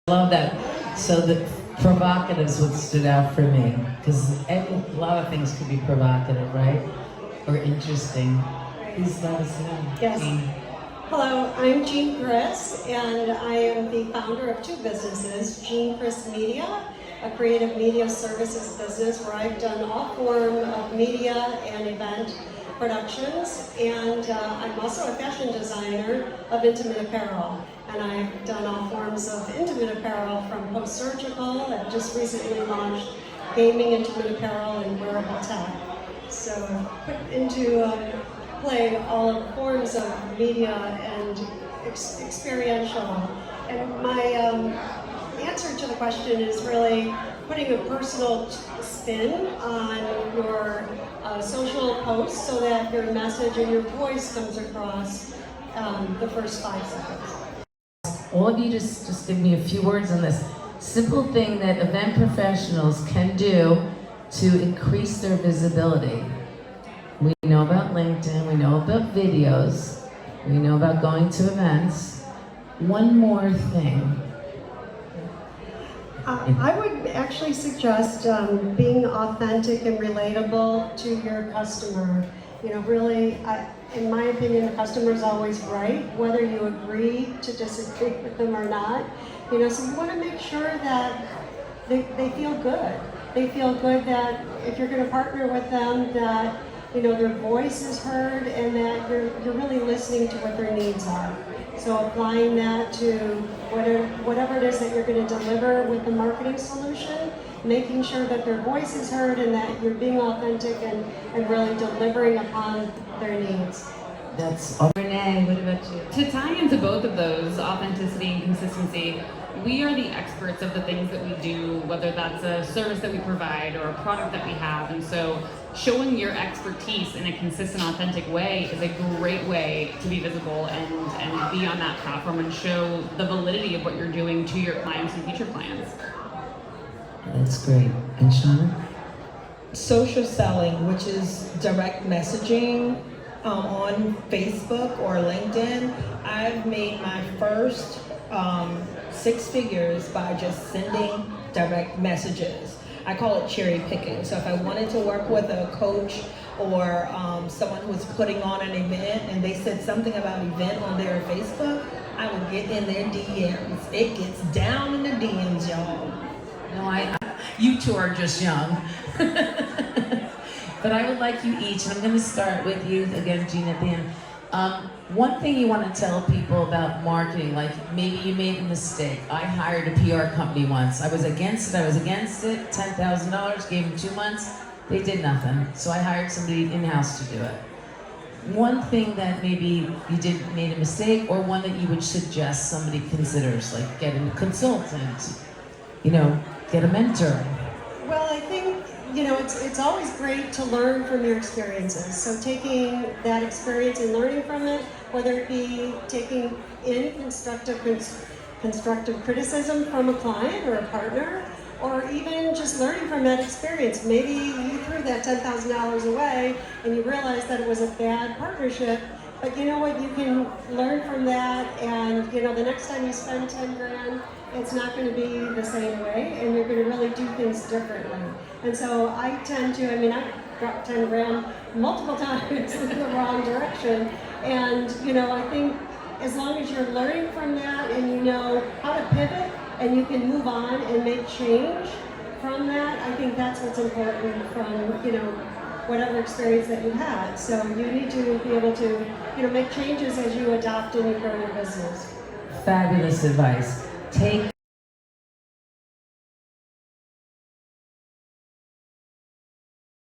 Love that. So the provocative is what stood out for me, because a lot of things could be provocative, right? Or interesting. Please let us know. Yes. Jean. Hello, I'm Jean Criss, and I am the founder of two businesses, Jean Criss-Media, a creative media services business where I've done all form of media and event productions, and I'm also a fashion designer of intimate apparel, and I've done all forms of intimate apparel from post-surgical. I've just recently launched gaming intimate apparel and wearable tech. So put into play all forms of media and experiential. And my answer to the question is really putting a personal spin on your social posts so that your message and your voice comes across the first 5 seconds. All of you just give me a few words on this simple thing that event professionals can do to increase their visibility. We know about LinkedIn, we know about videos, we know about going to events. One more thing. I would actually suggest being authentic and relatable to your customer. You know, really, in my opinion, the customer is always right, whether you agree to disagree with them or not. You know, so you want to make sure that they feel good. They feel good that if you're going to partner with them, that you know their voice is heard and that you're really listening to what their needs are. So applying that to whatever it is that you're going to deliver with the marketing solution, making sure that their voice is heard and that you're being authentic and really delivering upon their needs. That's all. Renee, what about you? To tie into both of those, authenticity and consistency, we are the experts of the things that we do, whether that's a service that we provide or a product that we have. And so showing your expertise in a consistent, authentic way is a great way to be visible and be on that platform and show the validity of what you're doing to your clients and future clients. That's great. And Shauna? Social selling, which is direct messaging on Facebook or LinkedIn. I've made my first 6 figures by just sending direct messages. I call it cherry picking. So if I wanted to work with a coach or someone who was putting on an event and they said something about event on their Facebook, I would get in their DMs. It gets down in the DMs, y'all. No, you two are just young. But I would like you each, and I'm going to start with you again, Jean, at the end. One thing you want to tell people about marketing, like maybe you made a mistake. I hired a PR company once. I was against it, $10,000, gave them 2 months, they did nothing. So I hired somebody in-house to do it. One thing that maybe you made a mistake, or one that you would suggest somebody considers, like get a consultant, you know, get a mentor. Well, I think, you know, it's always great to learn from your experiences. So taking that experience and learning from it, whether it be taking in constructive criticism from a client or a partner, or even just learning from that experience. Maybe you threw that $10,000 away and you realized that it was a bad partnership, but you know what, you can learn from that, and you know, the next time you spend 10 grand, it's not going to be the same way, and you're going to really do things differently. And so I tend to, I mean, I've dropped 10 grand multiple times in the wrong direction, and you know, I think as long as you're learning from that and you know how to pivot and you can move on and make change from that, I think that's what's important from, you know, whatever experience that you had. So you need to be able to, you know, make changes as you adopt and you grow your business. Fabulous advice. Take